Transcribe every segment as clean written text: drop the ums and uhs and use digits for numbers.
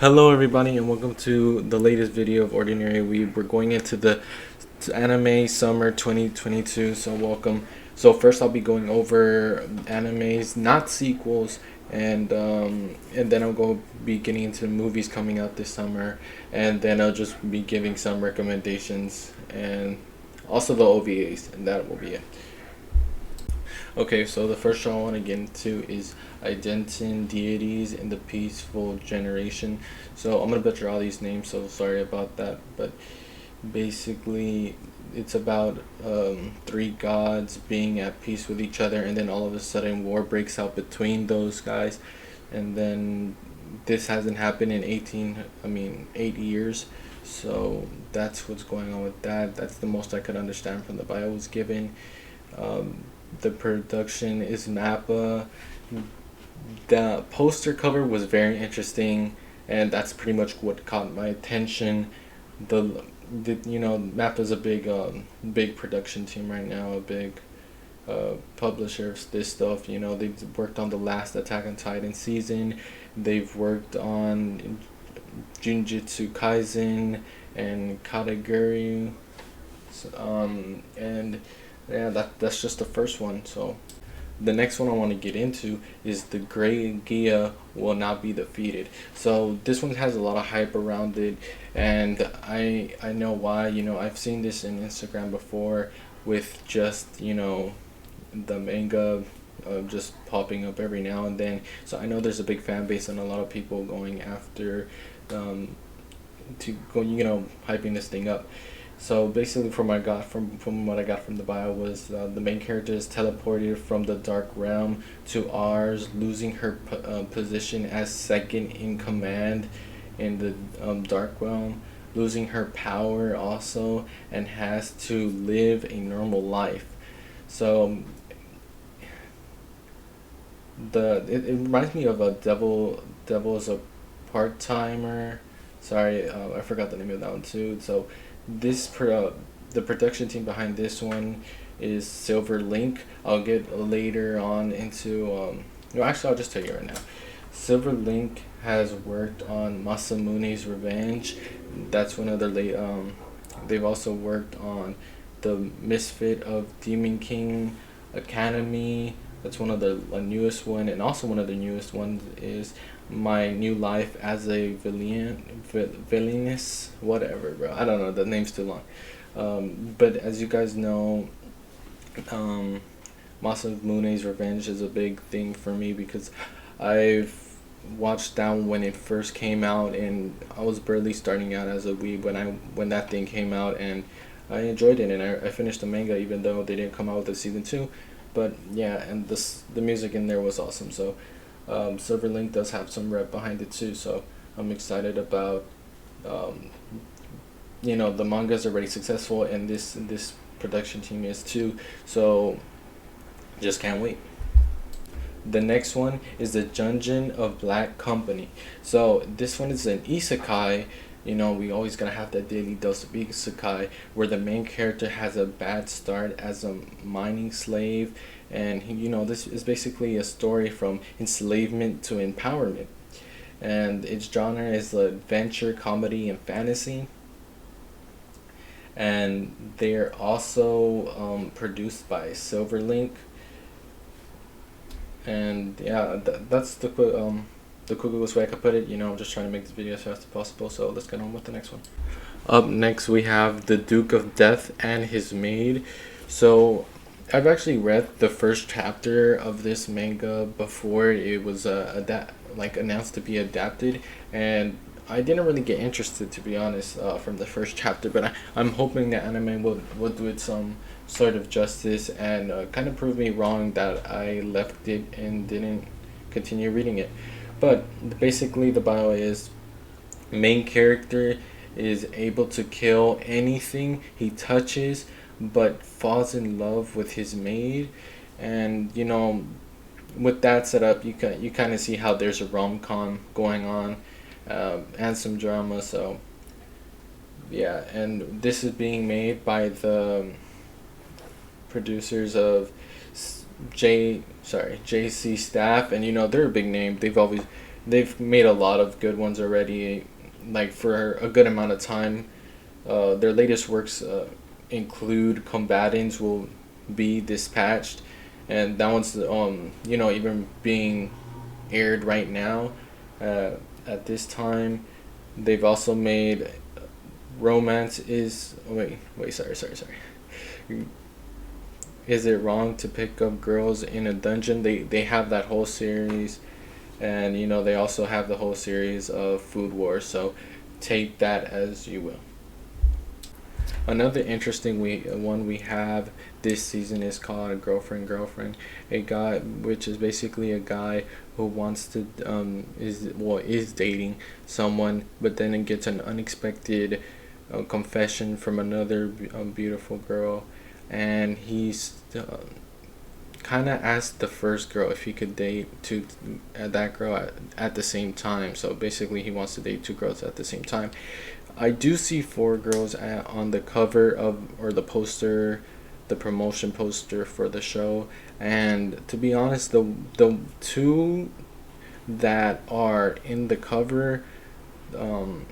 Hello everybody and welcome to the latest video of Ordinary Weeb. We're going into the anime summer 2022, so welcome. So first I'll be going over animes, not sequels, and then I'll be getting into movies coming out this summer, and then I'll just be giving some recommendations and also the OVAs, and that will be it. Okay, so the first show I want to get into is Identin Deities in the Peaceful Generation. So I'm gonna butcher all these names, so sorry about that. But basically, it's about three gods being at peace with each other, and then all of a sudden war breaks out between those guys, and then this hasn't happened in 8 years. So that's what's going on with that. That's the most I could understand from the bio was given. Um, the production is Mappa. The poster cover was very interesting, and that's pretty much what caught my attention. Mappa's a big production team right now, a big publisher of this stuff. They've worked on the last Attack on Titan season. They've worked on Jujutsu Kaisen and Kataguri, and yeah, that's just the first one. So the next one I want to get into is the Great Gia Will Not Be Defeated. So this one has a lot of hype around it, and I know why. I've seen this in Instagram before with just the manga just popping up every now and then. So I know there's a big fan base and a lot of people going after to go hyping this thing up. So basically, from what I got from the bio was the main character is teleported from the Dark Realm to ours, losing her position as second in command in the Dark Realm, losing her power also, and has to live a normal life. So it reminds me of a Devil is a part timer. Sorry, I forgot the name of that one too. So the production team behind this one is Silver Link. I'll get later on into no, actually I'll just tell you right now. Silver Link has worked on Masamune's Revenge. That's one of their late they've also worked on the Misfit of Demon King Academy. That's one of the newest one, and also one of the newest ones is My New Life as a Villainess, whatever, bro. I don't know, the name's too long. But as you guys know, Masamune's Revenge is a big thing for me because I've watched that when it first came out, and I was barely starting out as a weeb when that thing came out, and I enjoyed it, and I finished the manga even though they didn't come out with the season 2. But yeah, and the music in there was awesome. So Silver Link does have some rep behind it too. So I'm excited about the manga is already successful, and this production team is too. So just can't wait. The next one is the Dungeon of Black Company. So this one is an isekai. We always gotta have that daily dose of isekai, where the main character has a bad start as a mining slave, and this is basically a story from enslavement to empowerment, and its genre is adventure, comedy, and fantasy. And they're also produced by Silverlink, and yeah, that's the quickest way I could put it. I'm just trying to make this video as fast as possible, so let's get on with the next one. Up next, we have The Duke of Death and His Maid. So, I've actually read the first chapter of this manga before it was announced to be adapted, and I didn't really get interested, to be honest, from the first chapter. But I'm hoping the anime will do it some sort of justice and kind of prove me wrong that I left it and didn't continue reading it. But basically, the bio is main character is able to kill anything he touches, but falls in love with his maid, and with that setup, you kind of see how there's a rom-com going on, and some drama. So yeah, and this is being made by the producers of JC Staff, and they're a big name. they've made a lot of good ones already, like for a good amount of time. Their latest works include Combatants Will Be Dispatched, and that one's even being aired right now at this time. They've also made Romance is sorry. Is it wrong to pick up girls in a dungeon? They have that whole series, and they also have the whole series of Food Wars. So take that as you will. Another interesting one we have this season is called Girlfriend Girlfriend. A guy, which is basically a guy who wants to is dating someone, but then it gets an unexpected confession from another beautiful girl, and he's kind of asked the first girl if he could date that girl at the same time. So basically, he wants to date two girls at the same time. I do see four girls on the cover of or the poster, the promotion poster for the show, and to be honest, the two that are in the cover, um,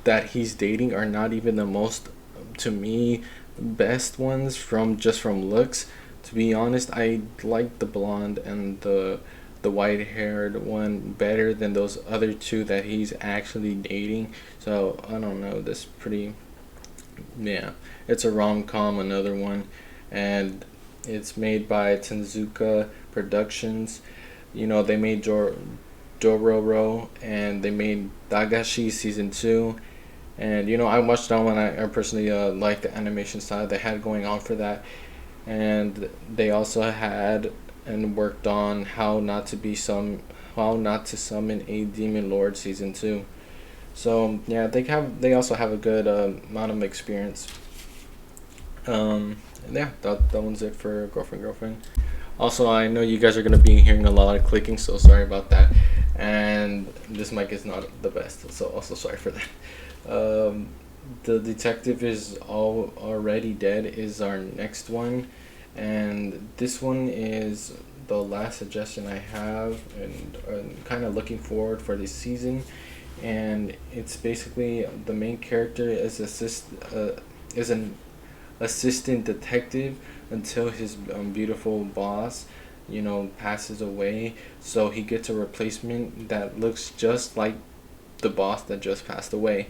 that he's dating are not even the most, to me, best ones from looks. To be honest, I like the blonde and the white haired one better than those other two that he's actually dating. So I don't know. That's pretty. Yeah, it's a rom com, another one, and it's made by Tenzuka Productions. They made Dororo, and they made Dagashi season 2. And I watched that one. I personally like the animation style they had going on for that, and they also had and worked on How Not to Summon a Demon Lord season 2. So yeah, they also have a good amount of experience. And yeah, that one's it for Girlfriend Girlfriend. Also, I know you guys are gonna be hearing a lot of clicking, so sorry about that. And this mic is not the best, so also sorry for that. Um, the Detective is all already dead is our next one, and this one is the last suggestion I have, and I'm kind of looking forward for this season. And it's basically the main character is an assistant detective until his beautiful boss passes away, so he gets a replacement that looks just like the boss that just passed away.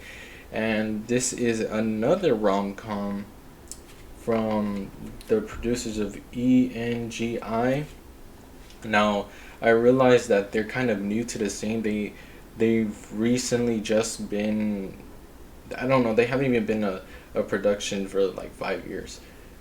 And this is another rom-com from the producers of ENGI. Now, I realize that they're kind of new to the scene. They've recently just been, I don't know, they haven't even been a production for like 5 years,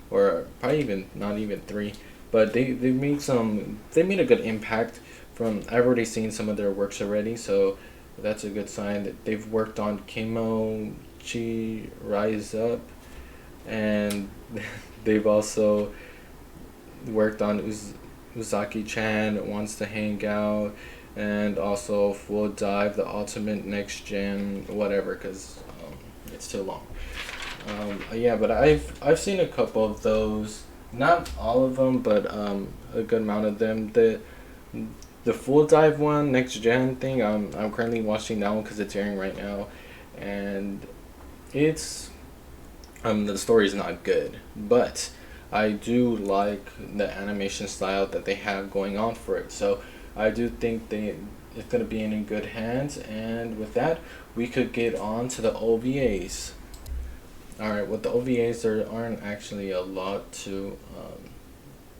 or probably even not even 3. But they made a good impact. I've already seen some of their works already, so that's a good sign. That they've worked on Kimochi Rise Up, and they've also worked on Uzaki-chan Wants to Hang Out, and also Full Dive, the Ultimate Next Gen, whatever, because it's too long. Yeah, but I've seen a couple of those, not all of them, but a good amount of them. The Full Dive one, Next Gen thing, I'm currently watching that one because it's airing right now, and it's the story's not good, but I do like the animation style that they have going on for it. So I do think it's gonna be in good hands. And with that, we could get on to the OVAs. All right, with the OVAs, there aren't actually a lot to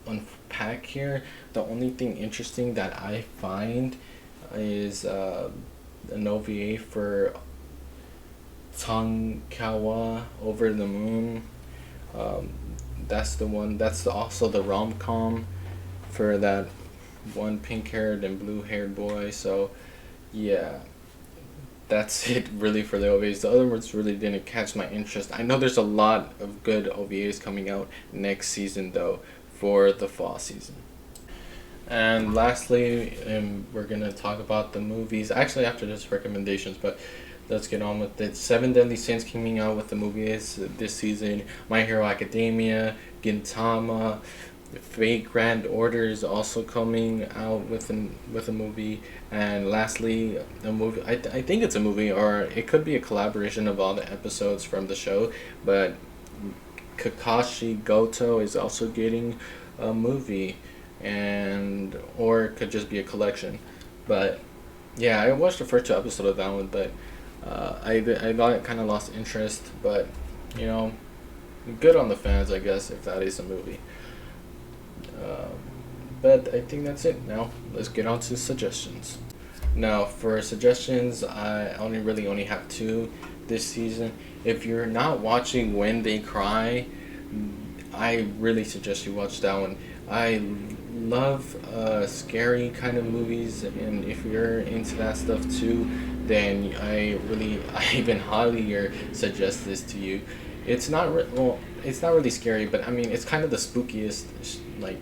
unpack here. The only thing interesting that I find is an OVA for Tonkawa Over the Moon. That's the one. That's also the rom com for that one pink haired and blue haired boy. So, yeah, that's it really for the OVAs. The other ones really didn't catch my interest. I know there's a lot of good OVAs coming out next season though for the fall season. And lastly, we're gonna talk about the movies. Actually, after this recommendations, but let's get on with it. Seven Deadly Sins coming out with the movies this season. My Hero Academia, Gintama, Fate Grand Order is also coming out with a movie, and lastly, a movie. I think it's a movie, or it could be a collaboration of all the episodes from the show. But Kakashi Goto is also getting a movie, and or it could just be a collection. But yeah, I watched the first two episodes of that one, but I got kind of lost interest. But you know, good on the fans, I guess, if that is a movie. Um, but I think that's it. Now let's get on to suggestions. Now for suggestions, I only have two this season. If you're not watching When They Cry, I really suggest you watch that one. I love scary kind of movies, and if you're into that stuff too, then I even highly suggest this to you. It's not really scary, but I mean, it's kind of the spookiest like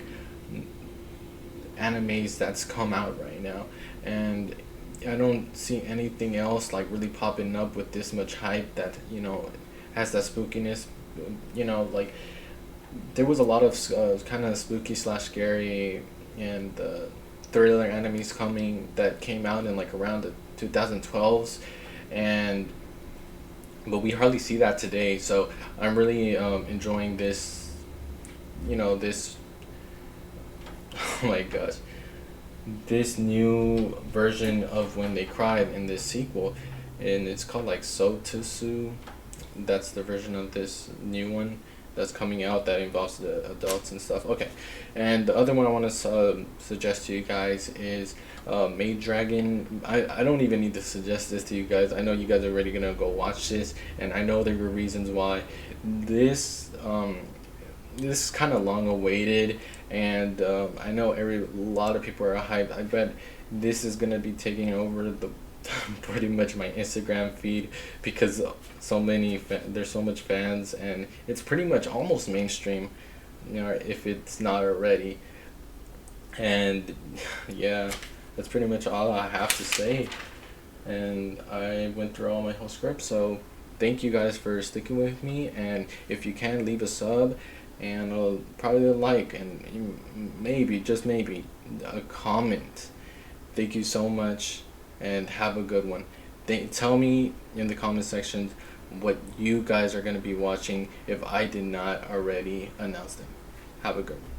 animes that's come out right now, and I don't see anything else like really popping up with this much hype that has that spookiness. Like there was a lot of kind of spooky slash scary and thriller animes coming that came out in like around the 2012s, and but we hardly see that today. So I'm really enjoying this. This oh my gosh, this new version of When They Cried in this sequel, and it's called like Sotusu. That's the version of this new one that's coming out that involves the adults and stuff. Okay, and the other one I want to suggest to you guys is Maid Dragon. I don't even need to suggest this to you guys. I know you guys are already gonna go watch this, and I know there were reasons why. This is kind of long awaited, and I know a lot of people are hyped. I bet this is gonna be taking over the pretty much my Instagram feed because there's so much fans, and it's pretty much almost mainstream, if it's not already. And yeah, that's pretty much all I have to say. And I went through all my whole script, so thank you guys for sticking with me. And if you can, leave a sub and probably a like, and maybe, just maybe, a comment. Thank you so much, and have a good one. Tell me in the comment section what you guys are going to be watching if I did not already announce them. Have a good one.